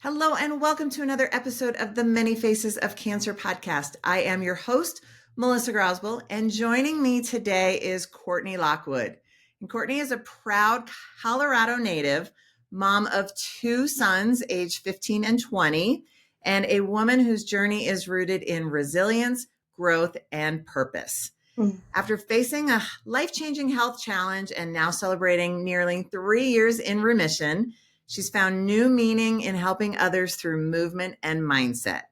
Hello, and welcome to another episode of the Many Faces of Cancer podcast. I am your host, Melissa Groswell, and joining me today is Courtney Lockwood. And Courtney is a proud Colorado native, mom of two sons, aged 15 and 20, and a woman whose journey is rooted in resilience, growth, and purpose. After facing a life-changing health challenge and now celebrating nearly 3 years in remission, she's found new meaning in helping others through movement and mindset.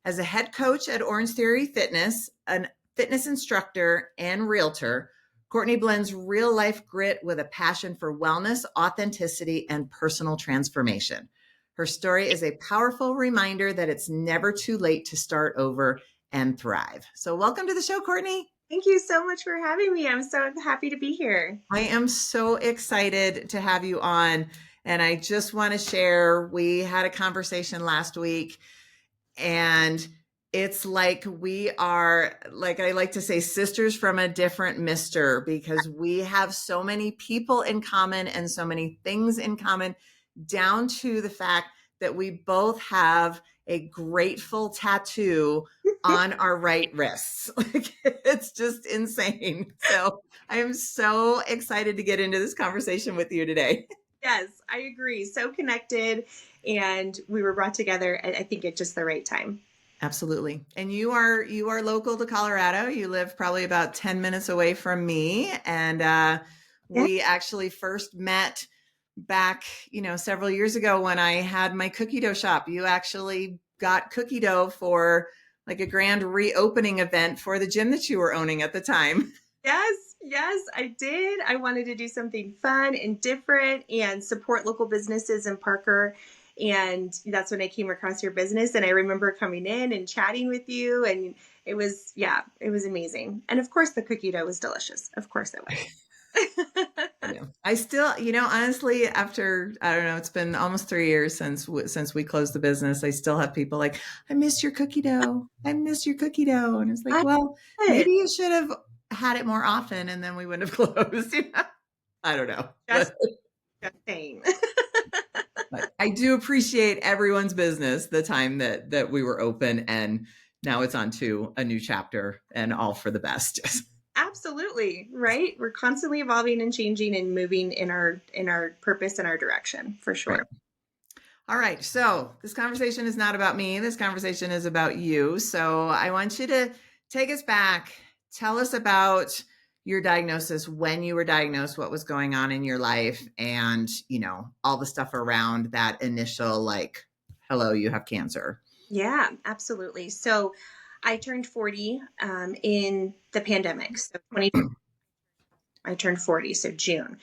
As a head coach at Orange Theory Fitness, a fitness instructor, and realtor, Courtney blends real-life grit with a passion for wellness, authenticity, and personal transformation. Her story is a powerful reminder that it's never too late to start over and thrive. So welcome to the show, Courtney. Thank you so much for having me. I'm so happy to be here. I am so excited to have you on. And I just want to share, we had a conversation last week, and it's like we are, like I like to say, sisters from a different mister, because we have so many people in common and so many things in common, down to the fact that we both have a grateful tattoo on our right wrists. Like, it's just insane. So I am so excited to get into this conversation with you today. Yes, I agree. So connected, and we were brought together, I think, at just the right time. Absolutely. And you are local to Colorado. You live probably about 10 minutes away from me. And we actually first met back, several years ago when I had my cookie dough shop. You actually got cookie dough for like a grand reopening event for the gym that you were owning at the time. Yes, I did. I wanted to do something fun and different and support local businesses in Parker. And that's when I came across your business. And I remember coming in and chatting with you. And it was amazing. And of course, the cookie dough was delicious. Of course it was. I still, honestly, after, I don't know, it's been almost 3 years since we closed the business. I still have people like, I miss your cookie dough. I miss your cookie dough. And it's like, well, maybe you should have had it more often and then we wouldn't have closed. I don't know. Just saying. But I do appreciate everyone's business, the time that we were open, and now it's on to a new chapter, and all for the best. Absolutely. Right. We're constantly evolving and changing and moving in our purpose and our direction, for sure. Right. All right. So this conversation is not about me. This conversation is about you. So I want you to take us back. Tell us about your diagnosis, when you were diagnosed, what was going on in your life, and, all the stuff around that initial, like, hello, you have cancer. Yeah, absolutely. So I turned 40 in the pandemic. So 2020, I turned 40, so June.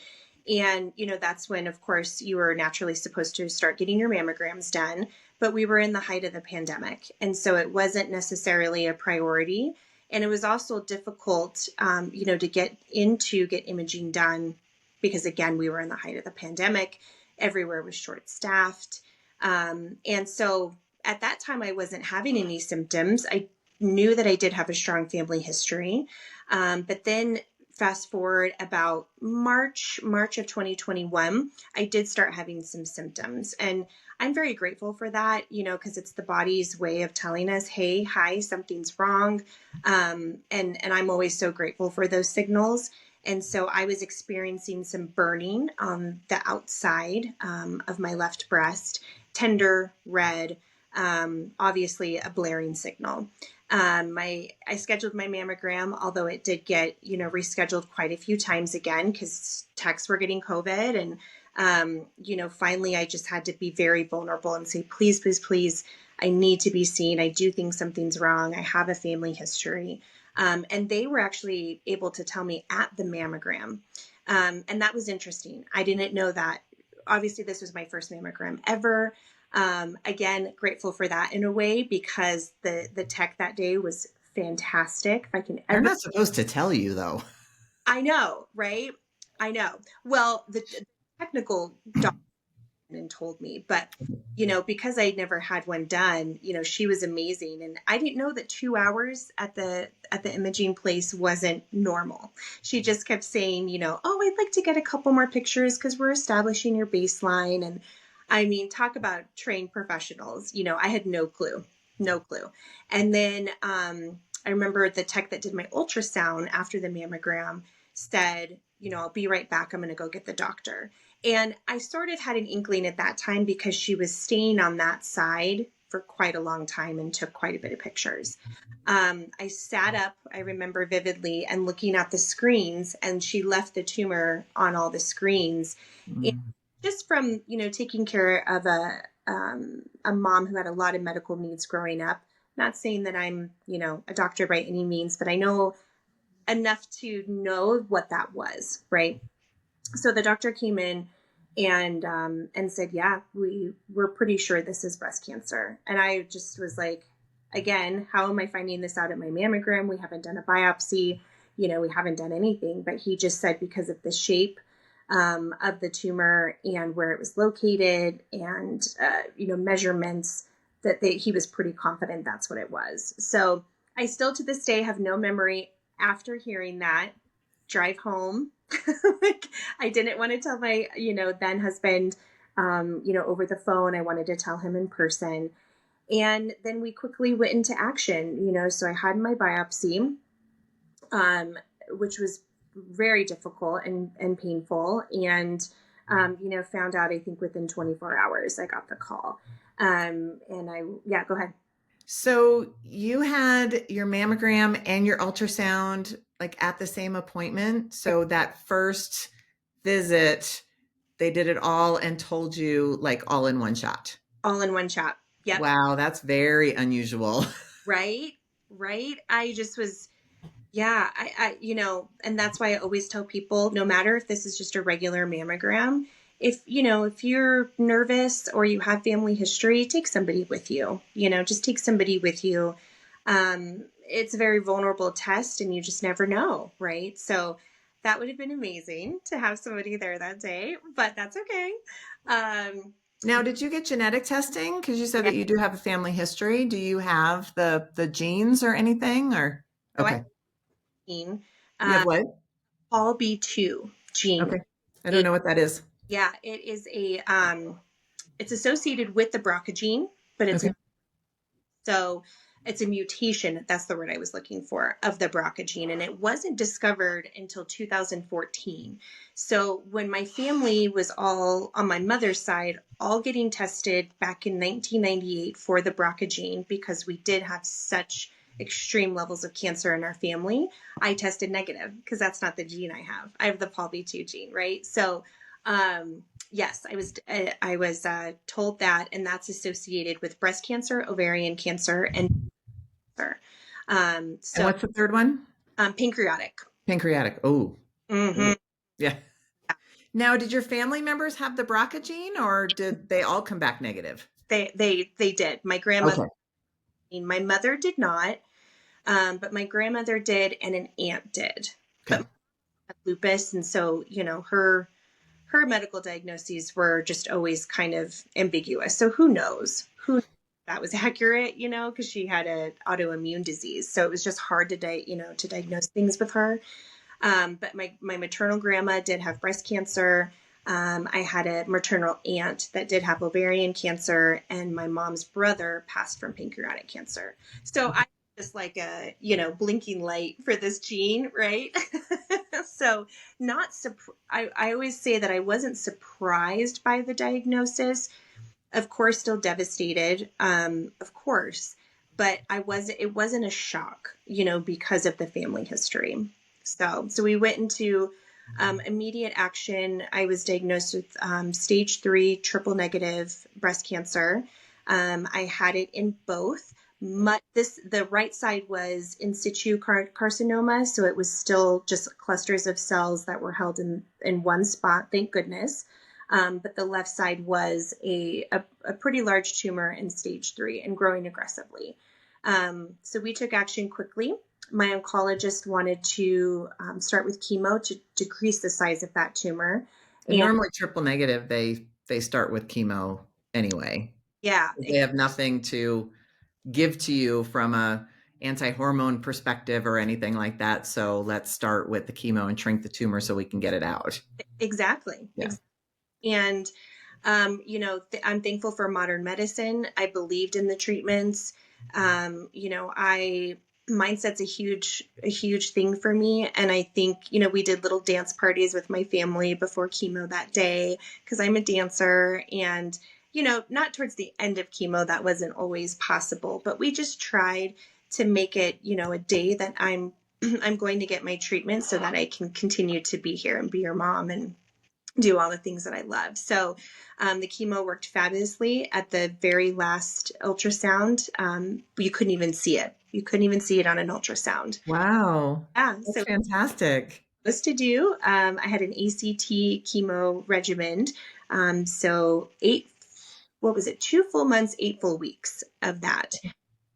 And, that's when, of course, you were naturally supposed to start getting your mammograms done, but we were in the height of the pandemic. And so it wasn't necessarily a priority. And it was also difficult, to get imaging done because, again, we were in the height of the pandemic. Everywhere was short-staffed. And so at that time, I wasn't having any symptoms. I knew that I did have a strong family history. But then fast forward about March of 2021, I did start having some symptoms. And I'm very grateful for that, because it's the body's way of telling us, hey, hi, something's wrong. And I'm always so grateful for those signals. And so I was experiencing some burning on the outside of my left breast, tender, red, obviously a blaring signal. I scheduled my mammogram, although it did get, rescheduled quite a few times again because techs were getting COVID. And, finally I just had to be very vulnerable and say, please, please, please, I need to be seen. I do think something's wrong. I have a family history. And they were actually able to tell me at the mammogram. And that was interesting. I didn't know that. Obviously, this was my first mammogram ever. Again, grateful for that in a way, because the tech that day was fantastic. If I can ever... I'm not supposed to tell you, though. I know, right? I know. Well, the technical doctor and told me, but because I never had one done, she was amazing, and I didn't know that 2 hours at the imaging place wasn't normal. She just kept saying, oh, I'd like to get a couple more pictures because we're establishing your baseline. And I mean, talk about trained professionals. I had no clue, no clue. And then I remember the tech that did my ultrasound after the mammogram said, I'll be right back. I'm going to go get the doctor. And I sort of had an inkling at that time because she was staying on that side for quite a long time and took quite a bit of pictures. I sat up, I remember vividly, and looking at the screens, and she left the tumor on all the screens. And Mm. just from, taking care of a mom who had a lot of medical needs growing up, not saying that I'm, a doctor by any means, but I know enough to know what that was, right? So the doctor came in and said, yeah, we're pretty sure this is breast cancer. And I just was like, again, how am I finding this out at my mammogram? We haven't done a biopsy, we haven't done anything. But he just said because of the shape of the tumor and where it was located and measurements he was pretty confident that's what it was. So I still to this day have no memory after hearing that. Drive home. Like, I didn't want to tell my, then husband, over the phone. I wanted to tell him in person. And then we quickly went into action, so I had my biopsy, which was very difficult and painful. And, found out, I think within 24 hours, I got the call. Yeah, go ahead. So you had your mammogram and your ultrasound like at the same appointment. So that first visit, they did it all and told you like all in one shot. All in one shot. Yep. Wow, that's very unusual. Right. Right. I just was, yeah, and that's why I always tell people, no matter if this is just a regular mammogram, if you're nervous or you have family history, take somebody with you, just take somebody with you. It's a very vulnerable test and you just never know. Right. So that would have been amazing to have somebody there that day, but that's okay. Um, Now, did you get genetic testing? Because you said yeah, that you do have a family history. Do you have the genes or anything? Or so I okay, have gene, you have uh, what? Paul B2 gene. Okay, I don't know what that is. Yeah, it is it's associated with the BRCA gene, but Okay. so it's a mutation. That's the word I was looking for of the BRCA gene, and it wasn't discovered until 2014. So when my family was all on my mother's side, all getting tested back in 1998 for the BRCA gene, because we did have such extreme levels of cancer in our family, I tested negative because that's not the gene I have. I have the Paul B2 gene, right? So yes, I was told that, and that's associated with breast cancer, ovarian cancer, and cancer. And So what's the third one? pancreatic. Pancreatic. Oh, Hmm. yeah. Now, did your family members have the BRCA gene, or did they all come back negative? They did. My grandmother, Okay. my mother did not, but my grandmother did, and an aunt did. But Okay. my aunt had lupus, and so her medical diagnoses were just always kind of ambiguous. So who knows? Who knows if that was accurate? Because she had an autoimmune disease, so it was just hard to diagnose things with her. But my maternal grandma did have breast cancer. I had a maternal aunt that did have ovarian cancer, and my mom's brother passed from pancreatic cancer. So I just like a blinking light for this gene, right? So not I always say that I wasn't surprised by the diagnosis. Of course, still devastated. Of course, but it wasn't a shock, because of the family history. So we went into immediate action. I was diagnosed with stage 3 triple negative breast cancer. I had it in both. The right side was in situ carcinoma, so it was still just clusters of cells that were held in one spot, thank goodness. But the left side was a pretty large tumor in stage 3 and growing aggressively. So we took action quickly. My oncologist wanted to start with chemo to decrease the size of that tumor. And And normally triple negative, they start with chemo anyway. yeah, They have nothing to give to you from a anti-hormone perspective or anything like that. So let's start with the chemo and shrink the tumor so we can get it out. exactly. Yeah. And I'm thankful for modern medicine. I believed in the treatments. I mindset's a huge thing for me. And I think, we did little dance parties with my family before chemo that day because I'm a dancer. And, not towards the end of chemo, that wasn't always possible, but we just tried to make it, a day that I'm going to get my treatment so that I can continue to be here and be your mom and do all the things that I love. So the chemo worked fabulously. At the very last ultrasound, you couldn't even see it. You couldn't even see it on an ultrasound. Wow. Yeah, That's so fantastic. was to do. I had an ACT chemo regimen. So what was it? 2 full months, 8 full weeks of that.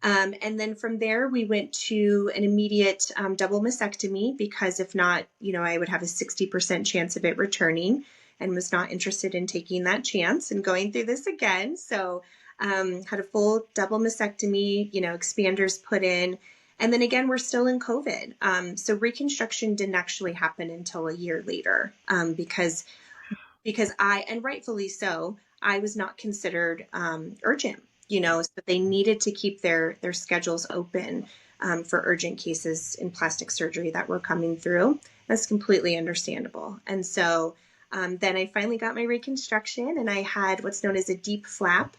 And then from there, we went to an immediate double mastectomy because if not, I would have a 60% chance of it returning and was not interested in taking that chance and going through this again. So had a full double mastectomy, expanders put in. And then again, we're still in COVID. So reconstruction didn't actually happen until a year later because and rightfully so, I was not considered urgent, so they needed to keep their schedules open for urgent cases in plastic surgery that were coming through. That's completely understandable. And so then I finally got my reconstruction and I had what's known as a deep flap.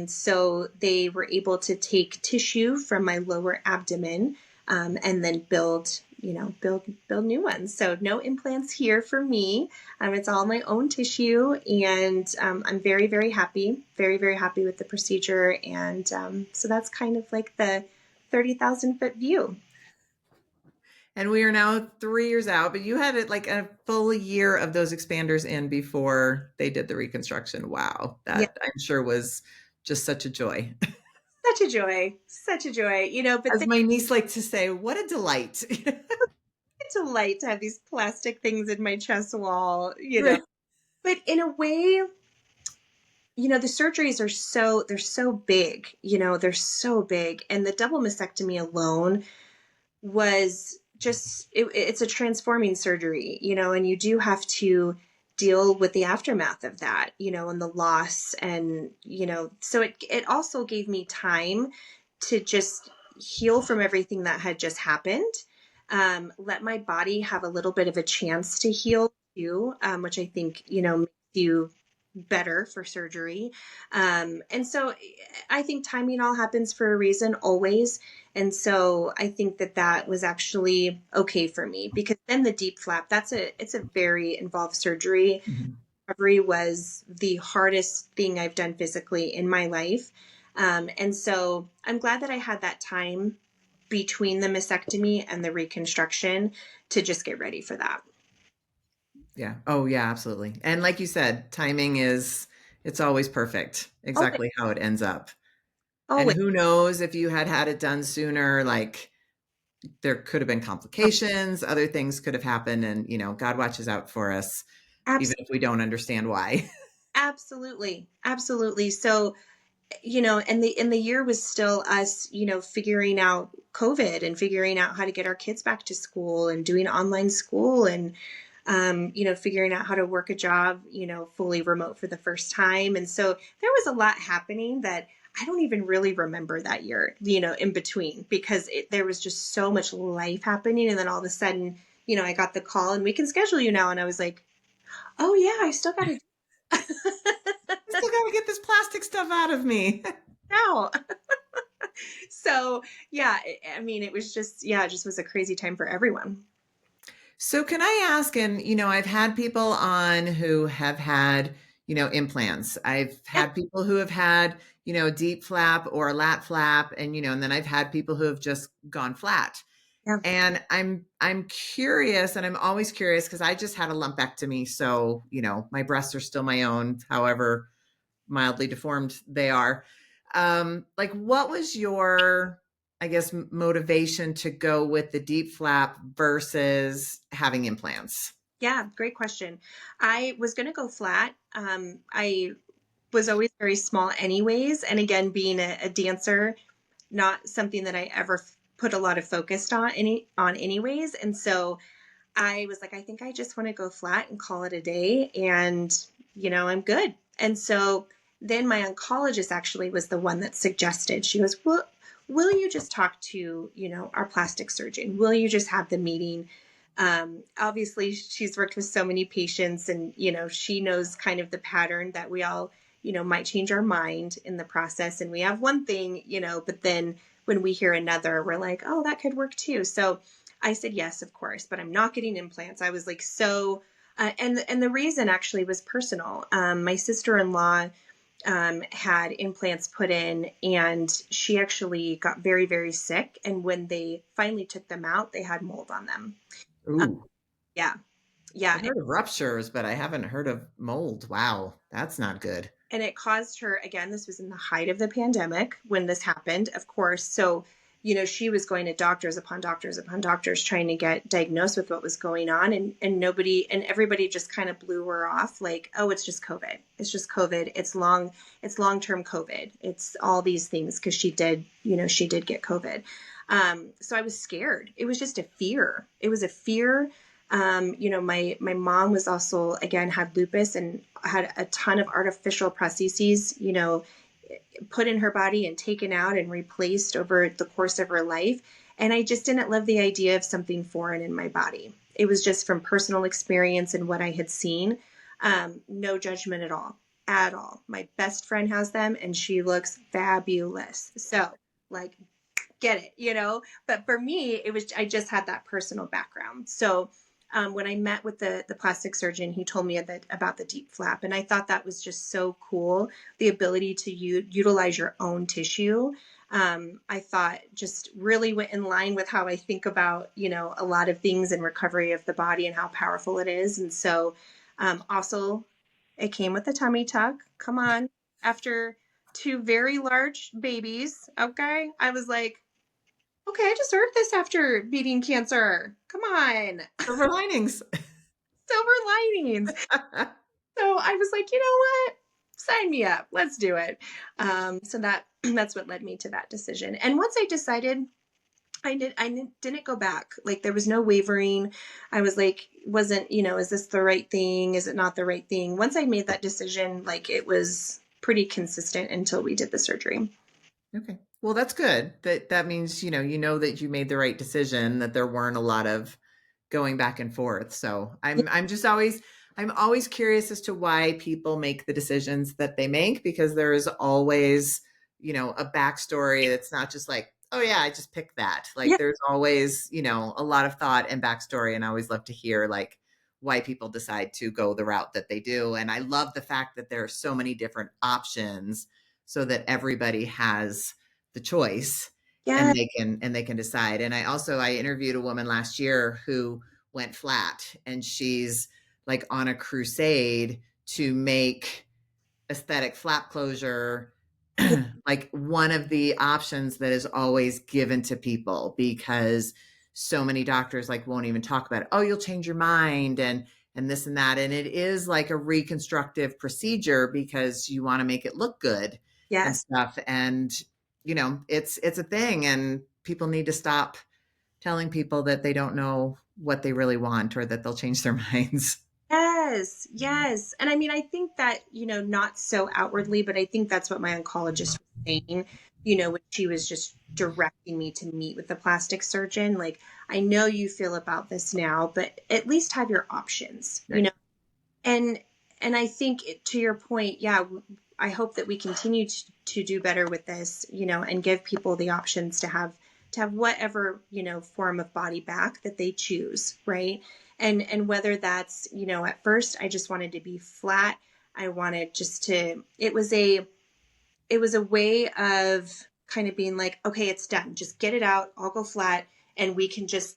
So they were able to take tissue from my lower abdomen and then build new ones. So no implants here for me. It's all my own tissue, and I'm very, very happy, very, very happy with the procedure. And so that's kind of like the 30,000-foot view. And we are now 3 years out, but you had it like a full year of those expanders in before they did the reconstruction. Wow. Yeah, That I'm sure was just such a joy. such a joy, such a joy. But As my niece liked to say, what a delight. it's a delight to have these plastic things in my chest wall. Right. But in a way, the surgeries they're so big. They're so big, and the double mastectomy alone was just it's a transforming surgery, and you do have to deal with the aftermath of that, and the loss. And so it also gave me time to just heal from everything that had just happened, let my body have a little bit of a chance to heal too, which I think makes you better for surgery. And so I think timing all happens for a reason always. And so I think that was actually okay for me, because then the deep flap, it's a very involved surgery. Mhm. Recovery was the hardest thing I've done physically in my life. And so I'm glad that I had that time between the mastectomy and the reconstruction to just get ready for that. Yeah. Oh, yeah, absolutely. And like you said, timing it's always perfect, Always, exactly how it ends up. And always. who knows if you had had it done sooner, like there could have been complications, other things could have happened. And, God watches out for us, even if we don't understand why. Absolutely. Absolutely. So, and the year was still us, figuring out COVID and figuring out how to get our kids back to school and doing online school and, figuring out how to work a job, fully remote for the first time. And so there was a lot happening that I don't even really remember that year, in between, because there was just so much life happening. And then all of a sudden, I got the call and we can schedule you now. And I was like, oh yeah, I still got to I still got to get this plastic stuff out of me. now. So yeah, I mean, it was just, yeah, it just was a crazy time for everyone. So can I ask, and I've had people on who have had, implants. I've Yeah, had people who have had, deep flap or a lat flap, and and then I've had people who have just gone flat. yeah, And I'm curious, and I'm always curious because I just had a lumpectomy, so my breasts are still my own, however mildly deformed they are. Like, what was your, I guess, motivation to go with the deep flap versus having implants? yeah. Great question. I was going to go flat. I was always very small anyways. And again, being a dancer, not something that I ever put a lot of focus on anyways. And so I was like, I think I just want to go flat and call it a day. And, I'm good. And so then my oncologist actually was the one that suggested, she goes, well, will you just talk to, our plastic surgeon? Will you just have the meeting? Obviously she's worked with so many patients, and, she knows kind of the pattern that we all, might change our mind in the process. And we have one thing, but then when we hear another, we're like, oh, that could work too. So I said, yes, of course, but I'm not getting implants. I was like, so, and the reason actually was personal. My sister-in-law had implants put in, and she actually got very, very sick. And when they finally took them out, they had mold on them. Uh, Ooh, yeah. Yeah. I've heard of ruptures, but I haven't heard of mold. Wow, that's not good. And it caused her, again, this was in the height of the pandemic when this happened, of course. So, she was going to doctors upon doctors upon doctors trying to get diagnosed with what was going on. And nobody, and everybody just kind of blew her off like, oh, it's just COVID. It's just COVID. It's long-term COVID. It's all these things. Cause she did get COVID. So I was scared. It was just a fear. It was a fear. My mom was also, again, had lupus and had a ton of artificial prostheses, put in her body and taken out and replaced over the course of her life. And I just didn't love the idea of something foreign in my body. It was just from personal experience and what I had seen. No judgment at all, at all. My best friend has them and she looks fabulous. So like, get it, but for me, I just had that personal background. So when I met with the plastic surgeon, he told me about the deep flap. And I thought that was just so cool. The ability to utilize your own tissue. I thought just really went in line with how I think about, a lot of things in recovery of the body and how powerful it is. And so also it came with a tummy tuck. Come on. After 2 very large babies. Okay. I was like, okay, I deserve this after beating cancer. Come on. Silver linings. Silver linings. So I was like, you know what? Sign me up. Let's do it. So that's what led me to that decision. And once I decided, I didn't go back. Like there was no wavering. I was like, is this the right thing? Is it not the right thing? Once I made that decision, like it was pretty consistent until we did the surgery. Okay. Well, that's good. That means, that you made the right decision, that there weren't a lot of going back and forth. So I'm always curious as to why people make the decisions that they make, because there is always, a backstory that's not just like, oh yeah, I just picked that. Like Yeah. there's always, a lot of thought and backstory. And I always love to hear like why people decide to go the route that they do. And I love the fact that there are so many different options so that everybody has the choice Yeah. and they can decide. And I interviewed a woman last year who went flat, and she's like on a crusade to make aesthetic flap closure like one of the options that is always given to people, because so many doctors like won't even talk about it. Oh, you'll change your mind and this and that. And it is like a reconstructive procedure because you want to make it look good and Yes. stuff. And it's a thing, and people need to stop telling people that they don't know what they really want or that they'll change their minds. Yes, yes. And I mean, I think that, not so outwardly, but I think that's what my oncologist was saying, when she was just directing me to meet with the plastic surgeon. Like, I know you feel about this now, but at least have your options, Right. And I think to your point, yeah, I hope that we continue to do better with this, and give people the options to have whatever, form of body back that they choose, right? And whether that's, at first I just wanted to be flat. I wanted just to, it was a way of kind of being like, okay, it's done. Just get it out. I'll go flat and we can just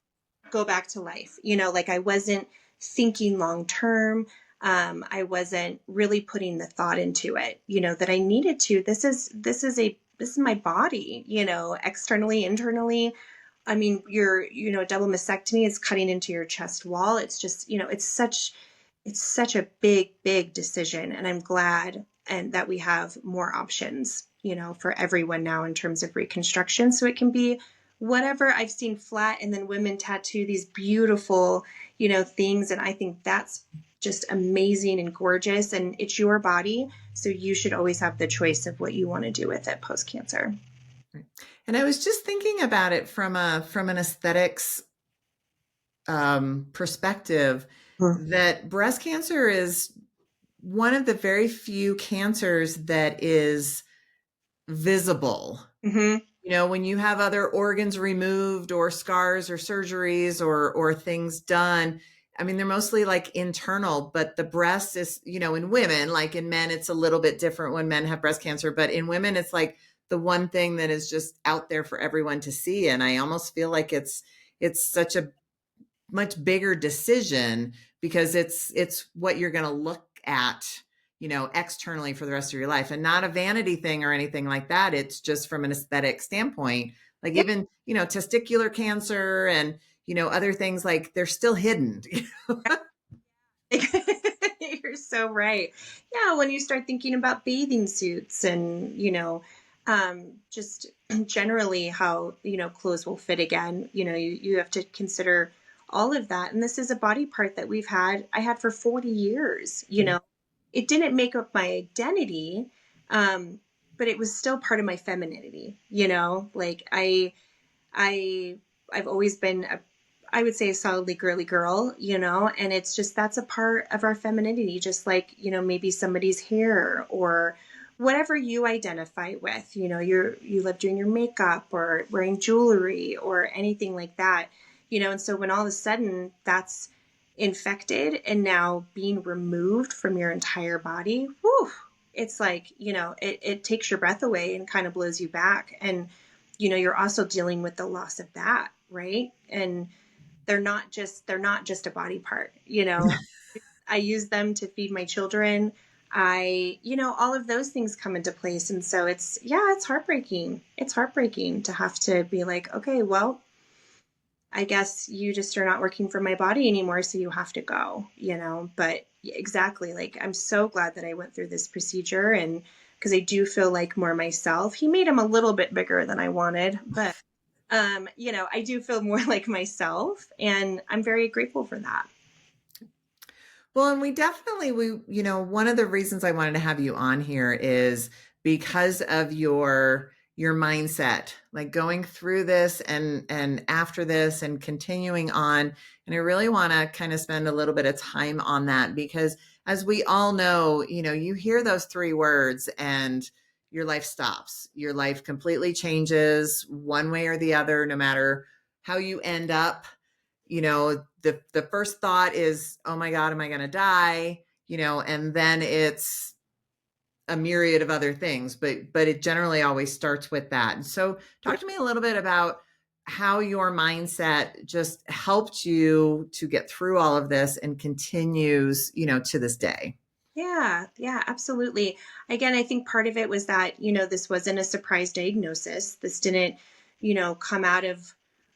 go back to life. Like I wasn't thinking long term. I wasn't really putting the thought into it, that I needed to. This is my body, externally, internally. I mean, a double mastectomy is cutting into your chest wall. It's just, it's such a big, big decision. And I'm glad that we have more options, for everyone now in terms of reconstruction. So it can be whatever. I've seen flat, and then women tattoo these beautiful, things. And I think that's just amazing and gorgeous, and it's your body. So you should always have the choice of what you want to do with it post-cancer. Right. And I was just thinking about it from an aesthetics perspective, that breast cancer is one of the very few cancers that is visible. Mm-hmm. You know, when you have other organs removed or scars or surgeries or things done, I mean, they're mostly like internal, but the breast is, you know, in women, like in men, it's a little bit different when men have breast cancer, but in women, it's like the one thing that is just out there for everyone to see. And I almost feel like it's such a much bigger decision because it's what you're going to look at, you know, externally for the rest of your life, and not a vanity thing or anything like that. It's just from an aesthetic standpoint, like Yep. even, you know, testicular cancer and, you know, other things, like they're still hidden. You're so right. Yeah, when you start thinking about bathing suits and, just generally how, clothes will fit again, you have to consider all of that. And this is a body part that I had for 40 years, it didn't make up my identity. But it was still part of my femininity, like I I've always been I would say a solidly girly girl, and it's just that's a part of our femininity, just like, maybe somebody's hair or whatever you identify with, you love doing your makeup or wearing jewelry or anything like that, and so when all of a sudden that's infected and now being removed from your entire body, whew, it's like, it takes your breath away and kind of blows you back. And you're also dealing with the loss of that, right? And they're not just a body part, I use them to feed my children. All of those things come into place. And so it's heartbreaking. It's heartbreaking to have to be like, okay, well, I guess you just are not working for my body anymore, so you have to go, but exactly, like, I'm so glad that I went through this procedure, and because I do feel like more myself. He made him a little bit bigger than I wanted, but I do feel more like myself, and I'm very grateful for that. Well, and we, you know, one of the reasons I wanted to have you on here is because of your mindset, like going through this and after this and continuing on. And I really want to kind of spend a little bit of time on that because as we all know, you know, you hear those three words and your life stops. Your life completely changes one way or the other, no matter how you end up. You know, the first thought is, oh my God, am I going to die? You know, and then it's a myriad of other things, but it generally always starts with that. And so talk to me a little bit about how your mindset just helped you to get through all of this and continues, you know, to this day. Yeah, absolutely. Again, I think part of it was that, this wasn't a surprise diagnosis. This didn't, come out of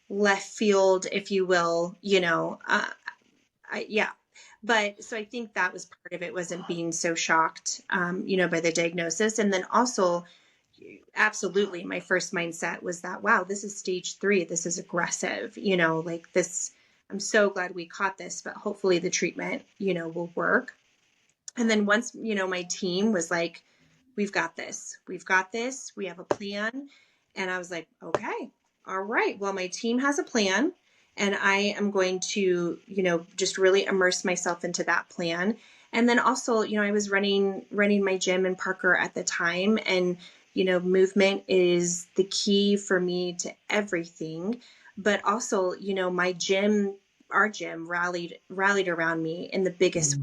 left field, if you will, yeah. But so I think that was part of it, wasn't being so shocked, by the diagnosis. And then also, absolutely, my first mindset was that, wow, this is stage 3. This is aggressive, like this. I'm so glad we caught this, but hopefully the treatment, will work. And then once, my team was like, we've got this, we have a plan. And I was like, okay, all right, well, my team has a plan, and I am going to, just really immerse myself into that plan. And then also, I was running my gym in Parker at the time, and, movement is the key for me to everything. But also, our gym rallied around me in the biggest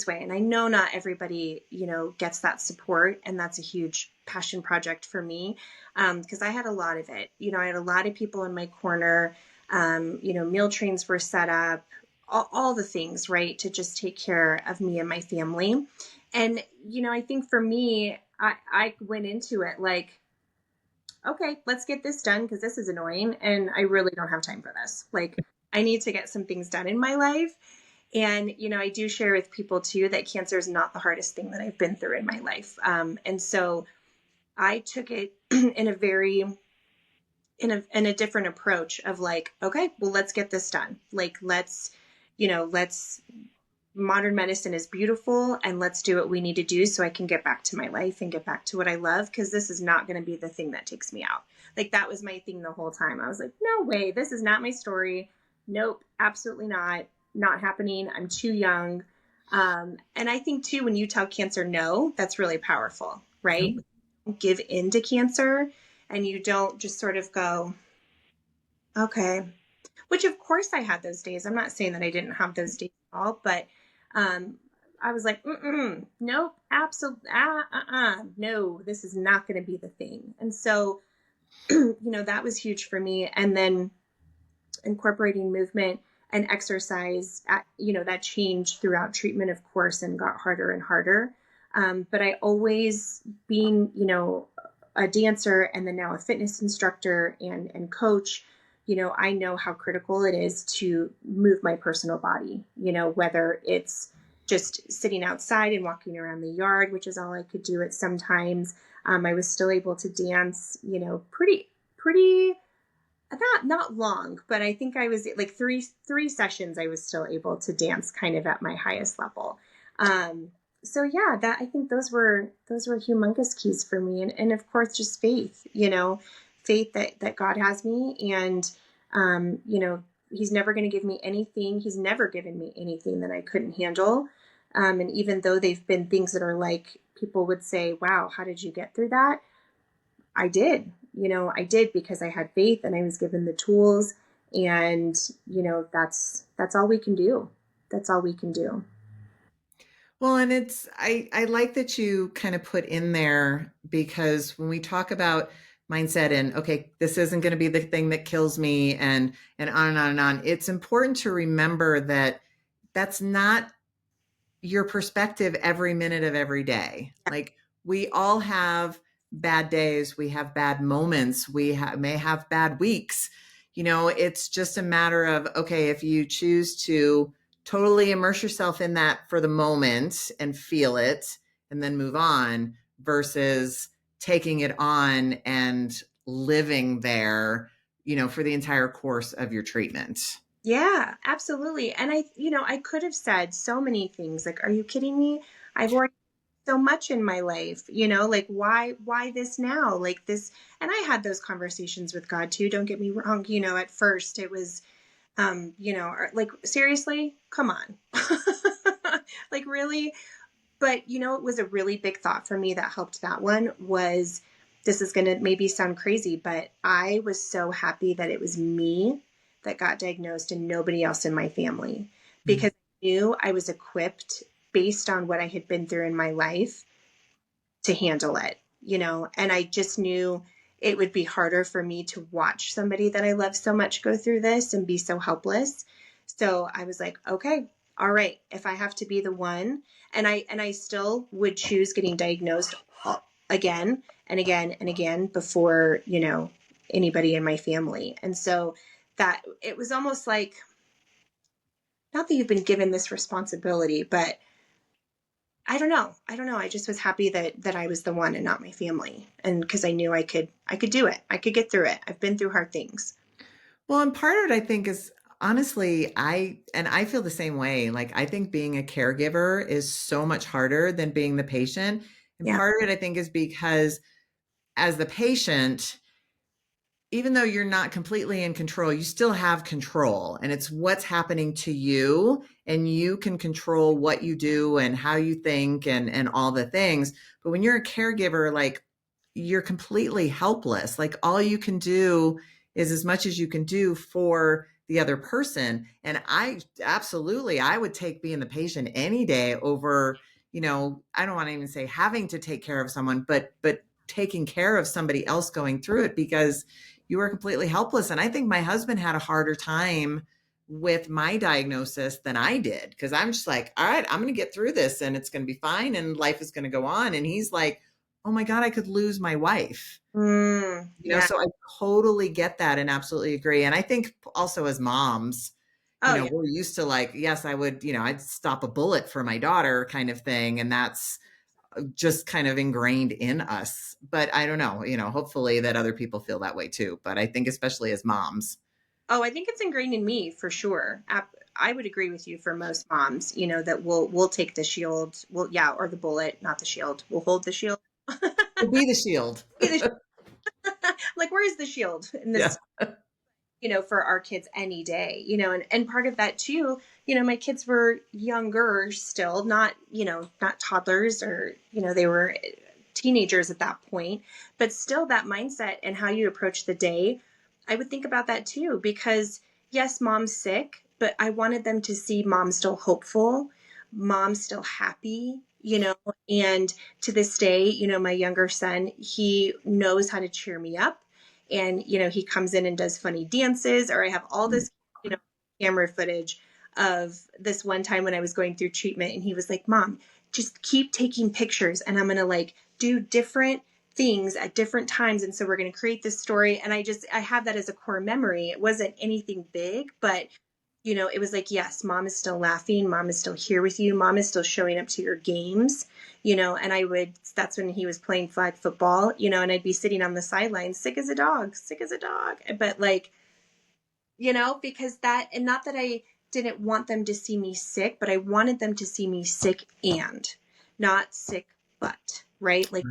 way. And I know not everybody, gets that support. And that's a huge passion project for me. Because I had a lot of it. I had a lot of people in my corner. Meal trains were set up, all the things, right, to just take care of me and my family. And, I think for me, I went into it like, okay, let's get this done because this is annoying. And I really don't have time for this. Like, I need to get some things done in my life. And, I do share with people too that cancer is not the hardest thing that I've been through in my life. And so I took it in a very, in a different approach of like, okay, well, let's get this done. Like, let's modern medicine is beautiful and let's do what we need to do so I can get back to my life and get back to what I love, because this is not going to be the thing that takes me out. Like that was my thing the whole time. I was like, no way, this is not my story. Nope, absolutely not. Not happening. I'm too young. And I think too, when you tell cancer no, that's really powerful, right? Don't give in to cancer, and you don't just sort of go, okay, which of course I had those days. I'm not saying that I didn't have those days at all, but um, I was like, nope, absolutely, no, this is not going to be the thing. And so, that was huge for me. And then incorporating movement and exercise, that changed throughout treatment, of course, and got harder and harder. But I always, being, a dancer and then now a fitness instructor and coach, I know how critical it is to move my personal body, whether it's just sitting outside and walking around the yard, which is all I could do at sometimes. I was still able to dance, pretty not long, but I think I was like three sessions I was still able to dance kind of at my highest level. Um, so yeah, that I think those were humongous keys for me. And of course just faith, faith that God has me, and he's never going to give me anything. He's never given me anything that I couldn't handle. And even though they've been things that are like, people would say, wow, how did you get through that? I did, I did because I had faith and I was given the tools, and, that's all we can do. That's all we can do. Well, and I like that you kind of put in there, because when we talk about mindset and, okay, this isn't going to be the thing that kills me, and on and on and on, it's important to remember that that's not your perspective every minute of every day. Like, we all have bad days, we have bad moments, may have bad weeks. It's just a matter of, okay, if you choose to totally immerse yourself in that for the moment and feel it and then move on, versus taking it on and living there, for the entire course of your treatment. Yeah, absolutely. And I could have said so many things like, are you kidding me? I've already so much in my life, like why this now? Like this. And I had those conversations with God too. Don't get me wrong. At first it was, like, seriously, come on. Like, really? But it was a really big thought for me that helped that one was, this is going to maybe sound crazy, but I was so happy that it was me that got diagnosed and nobody else in my family, because I knew I was equipped based on what I had been through in my life to handle it, and I just knew it would be harder for me to watch somebody that I love so much go through this and be so helpless. So I was like, okay, all right, if I have to be the one, and I still would choose getting diagnosed again and again and again before, anybody in my family. And so that it was almost like, not that you've been given this responsibility, but I don't know. I don't know. I just was happy that I was the one and not my family. And because I knew I could do it. I could get through it. I've been through hard things. Well, and part of it, I think, is honestly, I feel the same way. Like, I think being a caregiver is so much harder than being the patient. And Yeah. part of it, I think, is because as the patient, even though you're not completely in control, you still have control, and it's what's happening to you, and you can control what you do and how you think and all the things. But when you're a caregiver, like, you're completely helpless. Like, all you can do is as much as you can do for the other person. And I would take being the patient any day over, I don't want to even say having to take care of someone, but taking care of somebody else going through it, because you were completely helpless. And I think my husband had a harder time with my diagnosis than I did, because I'm just like, all right, I'm going to get through this and it's going to be fine and life is going to go on. And he's like, oh my God, I could lose my wife. Yeah. So I totally get that and absolutely agree. And I think also as moms, Oh, yeah. we're used to, like, yes, I would, I'd stop a bullet for my daughter kind of thing. And that's just kind of ingrained in us. But I don't know, hopefully that other people feel that way too. But I think especially as moms. Oh, I think it's ingrained in me for sure. I would agree with you for most moms, that we'll take the shield, yeah, or the bullet, not the shield. We'll hold the shield. Will be the shield. Like, where is the shield in Yeah. this, for our kids any day, and part of that too, my kids were younger still, not toddlers, or, they were teenagers at that point, but still that mindset and how you approach the day, I would think about that too, because yes, mom's sick, but I wanted them to see mom still hopeful, mom still happy, and to this day, my younger son, he knows how to cheer me up, and he comes in and does funny dances, or I have all this camera footage of this one time when I was going through treatment, and he was like, Mom, just keep taking pictures, and I'm gonna like do different things at different times, and so we're going to create this story. And I have that as a core memory. It wasn't anything big, but it was like, yes, mom is still laughing, mom is still here with you, mom is still showing up to your games, and that's when he was playing flag football, and I'd be sitting on the sidelines, sick as a dog, but like, because and not that I didn't want them to see me sick, but I wanted them to see me sick, and not sick but, right? Like,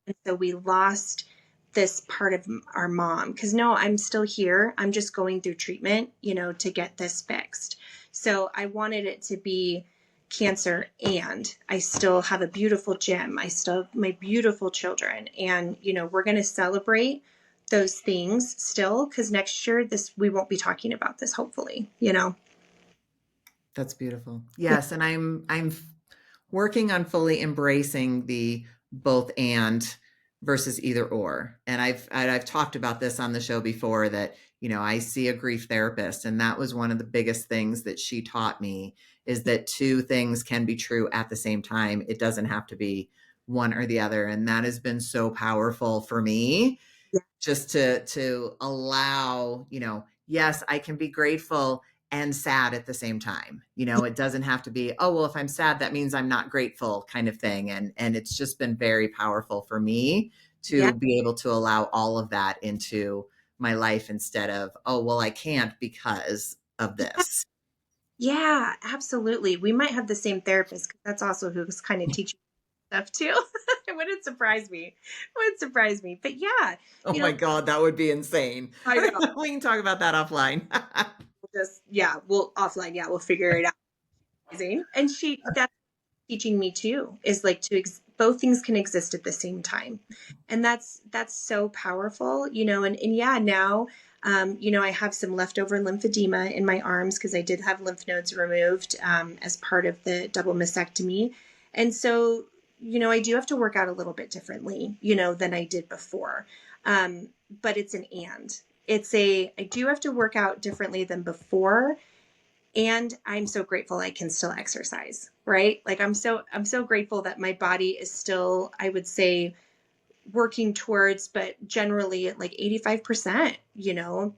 and so we lost this part of our mom, because no, I'm still here, I'm just going through treatment, to get this fixed. So I wanted it to be cancer, and I still have a beautiful gym, I still have my beautiful children, and we're going to celebrate those things still, because next year we won't be talking about this, hopefully. That's beautiful. Yes, and I'm working on fully embracing the both and versus either or. And I've talked about this on the show before, that I see a grief therapist, and that was one of the biggest things that she taught me, is that two things can be true at the same time. It doesn't have to be one or the other, and that has been so powerful for me, Yeah. just to allow, yes, I can be grateful and sad at the same time. It doesn't have to be, oh, well, if I'm sad, that means I'm not grateful, kind of thing. And it's just been very powerful for me Yeah. to be able to allow all of that into my life, instead of, oh, well, I can't because of this. Yeah, absolutely. We might have the same therapist, because that's also who's kind of teaching stuff too. It wouldn't surprise me. It wouldn't surprise me. But yeah, Oh you my know, God, that would be insane. I know. We can talk about that offline. Just yeah, we'll offline. Yeah, we'll figure it out. Amazing. And that's teaching me too, is like both things can exist at the same time, and that's so powerful. And yeah, now I have some leftover lymphedema in my arms, because I did have lymph nodes removed as part of the double mastectomy, and so I do have to work out a little bit differently than I did before, but it's an and I do have to work out differently than before, and I'm so grateful I can still exercise, right? Like, I'm so grateful that my body is still, I would say, working towards, but generally at like 85%,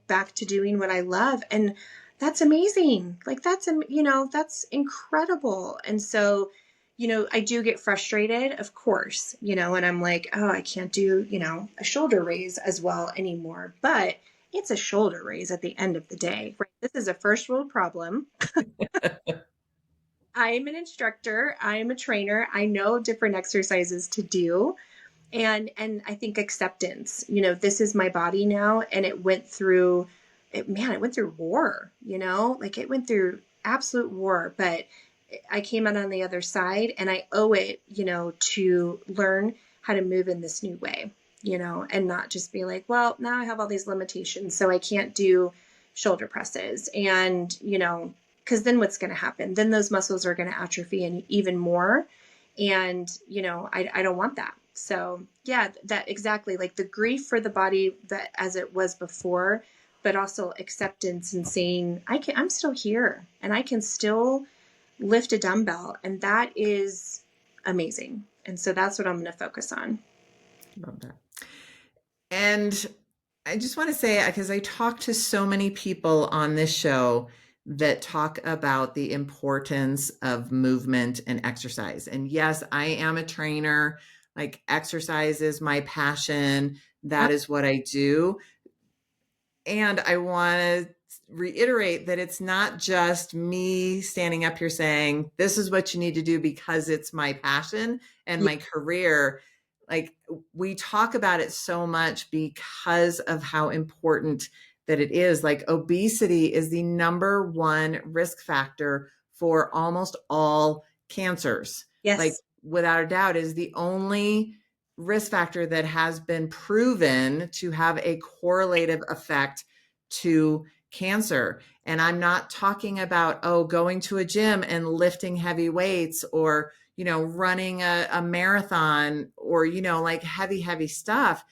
back to doing what I love. And that's amazing. Like, that's incredible. And so, I do get frustrated, of course, and I'm like, oh, I can't do, a shoulder raise as well anymore, but it's a shoulder raise at the end of the day, right? This is a first world problem. I'm an instructor, I'm a trainer, I know different exercises to do, and I think acceptance, this is my body now, and it went through it went through war, like it went through absolute war, but I came out on the other side, and I owe it, to learn how to move in this new way, and not just be like, well, now I have all these limitations, so I can't do shoulder presses, and because then what's going to happen, then those muscles are going to atrophy and even more, and I don't want that. So yeah, that exactly, like the grief for the body that as it was before, but also acceptance and saying I'm still here, and I can still lift a dumbbell, and that is amazing. And so that's what I'm going to focus on. Love that. And I just want to say, because I talk to so many people on this show that talk about the importance of movement and exercise. And yes, I am a trainer. Like, exercise is my passion. That is what I do. And I want to reiterate that it's not just me standing up here saying, this is what you need to do because it's my passion and Yeah. my career. Like, we talk about it so much because of how important that it is. Like, obesity is the number one risk factor for almost all cancers. Like, Yes. without a doubt, is the only risk factor that has been proven to have a correlative effect to cancer. And I'm not talking about, going to a gym and lifting heavy weights, or, running a marathon, or, like heavy stuff.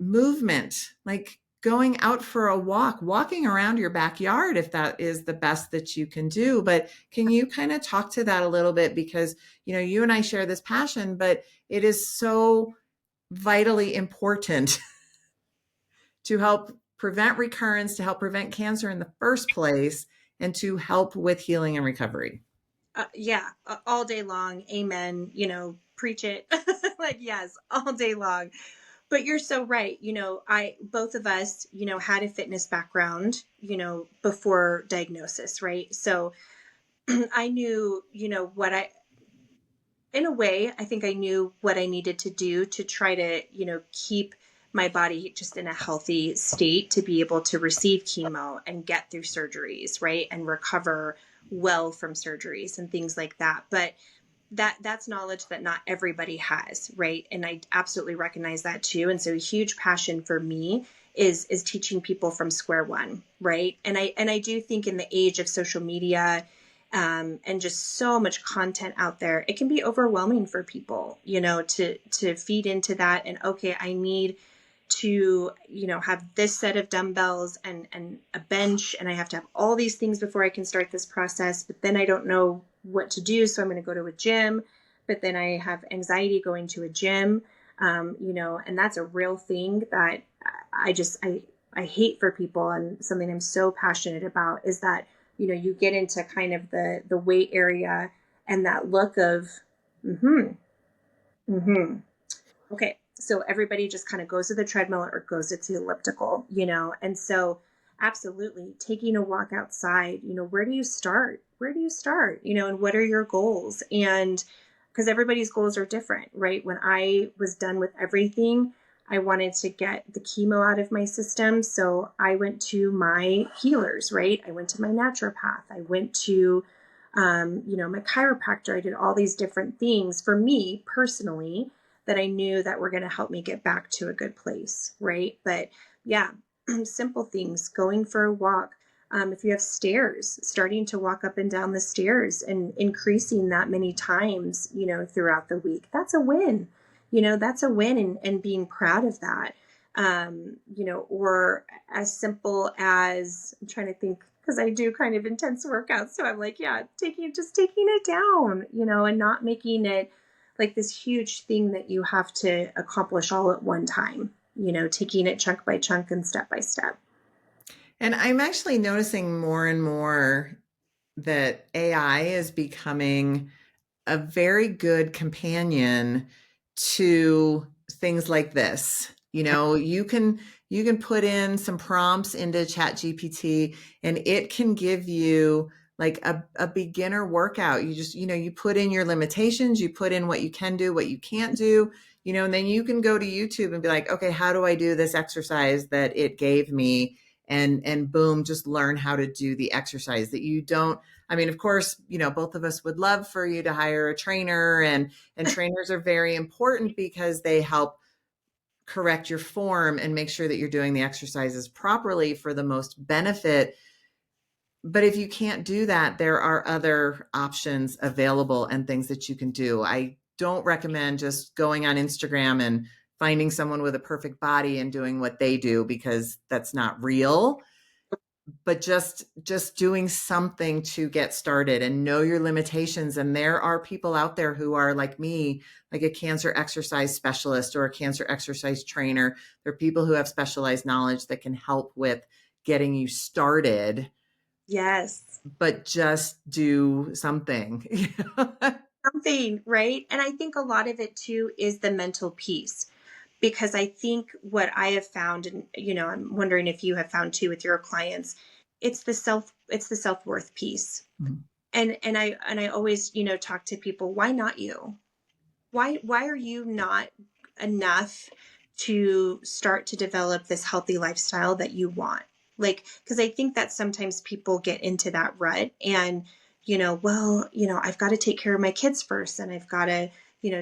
Movement, like going out for a walk, walking around your backyard, if that is the best that you can do. But can you kind of talk to that a little bit? Because, you and I share this passion, but it is so vitally important to help prevent recurrence, to help prevent cancer in the first place, and to help with healing and recovery. Yeah, all day long. Amen. Preach it. Like, yes, all day long. But you're so right. Both of us, had a fitness background, before diagnosis, right? So I knew, in a way, I think I knew what I needed to do to try to, keep my body just in a healthy state to be able to receive chemo and get through surgeries, right? And recover well from surgeries and things like that. But that's knowledge that not everybody has, right? And I absolutely recognize that too. And so a huge passion for me is teaching people from square one, right? And I do think in the age of social media, and just so much content out there, it can be overwhelming for people, to feed into that. And okay, I need to, have this set of dumbbells and a bench, and I have to have all these things before I can start this process. But then I don't know what to do, so I'm going to go to a gym. But then I have anxiety going to a gym, and that's a real thing that I hate for people. And something I'm so passionate about is that, you get into kind of the weight area and that look of, okay, so everybody just kind of goes to the treadmill or goes to the elliptical, and so absolutely taking a walk outside, where do you start? Where do you start? And what are your goals? And because everybody's goals are different, right? When I was done with everything, I wanted to get the chemo out of my system. So I went to my healers, right? I went to my naturopath. I went to, my chiropractor. I did all these different things for me personally that I knew that were going to help me get back to a good place, right? But yeah, simple things, going for a walk. If you have stairs, starting to walk up and down the stairs and increasing that many times, throughout the week, that's a win. That's a win, and being proud of that. Or as simple as, I'm trying to think, because I do kind of intense workouts. So I'm like, yeah, taking it down, and not making it like this huge thing that you have to accomplish all at one time, taking it chunk by chunk and step by step. And I'm actually noticing more and more that AI is becoming a very good companion to things like this. You can put in some prompts into Chat GPT, and it can give you like a beginner workout. You just, you put in your limitations, you put in what you can do, what you can't do, and then you can go to YouTube and be like, okay, how do I do this exercise that it gave me? And boom, just learn how to do the exercise that you don't. I mean, of course, both of us would love for you to hire a trainer, and trainers are very important because they help correct your form and make sure that you're doing the exercises properly for the most benefit. But if you can't do that, there are other options available and things that you can do. I don't recommend just going on Instagram and finding someone with a perfect body and doing what they do, because that's not real. But just doing something to get started and know your limitations. And there are people out there who are like me, like a cancer exercise specialist or a cancer exercise trainer. There are people who have specialized knowledge that can help with getting you started. Yes. But just do something. Something, right? And I think a lot of it too is the mental piece, because I think what I have found, and I'm wondering if you have found too with your clients, it's the self-worth piece. Mhm. And I always, talk to people, why not you? Why are you not enough to start to develop this healthy lifestyle that you want? Like, because I think that sometimes people get into that rut and, well, I've got to take care of my kids first, and I've got to,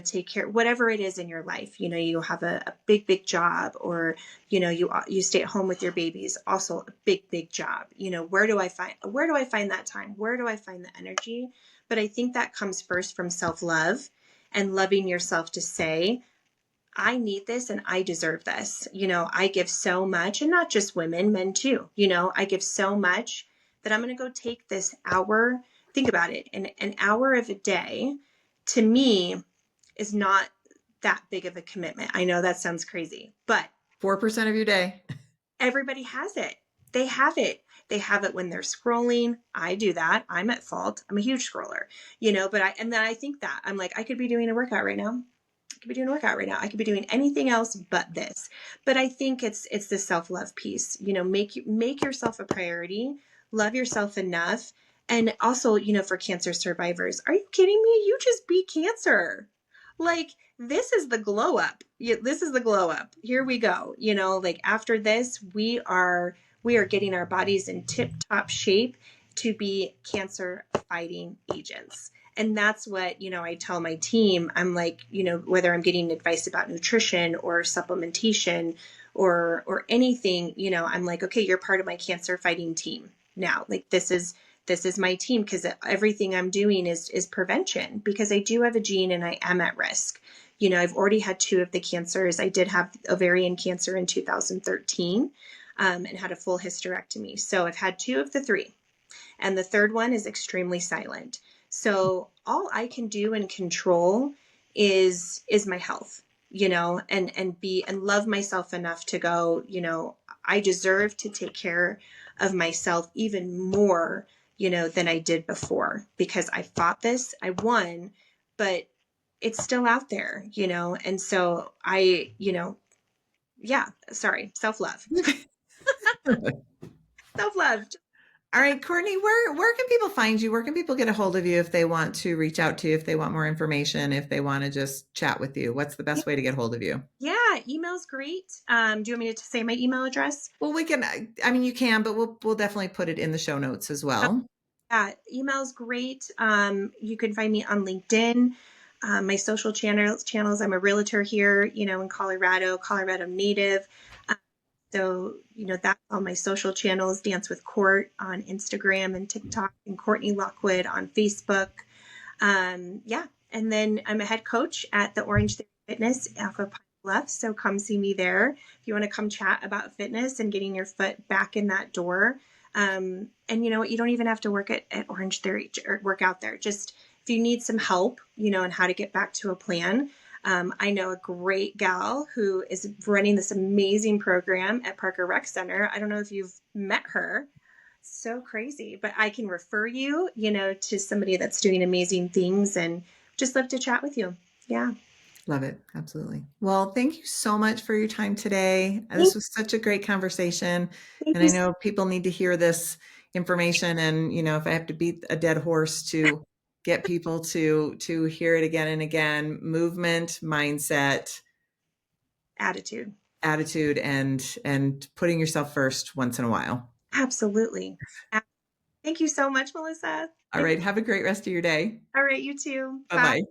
take care, whatever it is in your life. You have a big, big job, or, you stay at home with your babies, also a big, big job. Where do I find that time? Where do I find the energy? But I think that comes first from self-love and loving yourself to say, I need this and I deserve this. I give so much, and not just women, men too. I give so much that I'm going to go take this hour. Think about it. An hour of a day to me is not that big of a commitment. I know that sounds crazy, but 4% of your day. everybody has it. They have it. They have it when they're scrolling. I do that. I'm at fault. I'm a huge scroller, and then I think that I'm like, I could be doing a workout right now. I could be doing a workout right now. I could be doing anything else but this. But I think it's the self-love piece. Make yourself a priority, love yourself enough. And also, for cancer survivors, are you kidding me? You just beat cancer. Like, this is the glow up. This is the glow up. Here we go. Like, after this, we are getting our bodies in tip top shape to be cancer fighting agents. And that's what, I tell my team. I'm like, whether I'm getting advice about nutrition or supplementation or anything, I'm like, okay, you're part of my cancer fighting team now. Like, this is my team, because everything I'm doing is prevention, because I do have a gene and I am at risk. I've already had 2 of the cancers. I did have ovarian cancer in 2013, and had a full hysterectomy. So I've had 2 of the 3. And the third one is extremely silent. So all I can do and control is my health, and love myself enough to go, I deserve to take care of myself even more, than I did before, because I fought this, I won, but it's still out there, and so yeah, sorry, self-love. Self-love. All right, Courtney, where can people find you? Where can people get a hold of you if they want to reach out to you, if they want more information, if they want to just chat with you? What's the best way to get hold of you? Yeah, email's great. Do you want me to say my email address? Well, we can, I mean, you can, but we'll definitely put it in the show notes as well. Yeah, email's great. You can find me on LinkedIn. My social channels. I'm a realtor here, in Colorado native. Um, so, that's all my social channels. Dance with Court on Instagram and TikTok, and Courtney Lockwood on Facebook. Yeah. And then I'm a head coach at the Orange Theory Fitness off of Pine Bluff. So come see me there if you want to come chat about fitness and getting your foot back in that door. And you know what? You don't even have to work at Orange Theory or work out there. Just if you need some help, on how to get back to a plan. I know a great gal who is running this amazing program at Parker Rec Center. I don't know if you've met her. So crazy, but I can refer you, to somebody that's doing amazing things, and just love to chat with you. Yeah. Love it. Absolutely. Well, thank you so much for your time today. Thank, This was such a great conversation. thank And I you. know people need to hear this information. And, if I have to beat a dead horse to get people to hear it again and again, movement, mindset, Attitude. attitude, and putting yourself first once in a while. Absolutely. Thank you so much, Melissa. All right. Have a great rest of your day. All right. You too. Bye Bye. bye.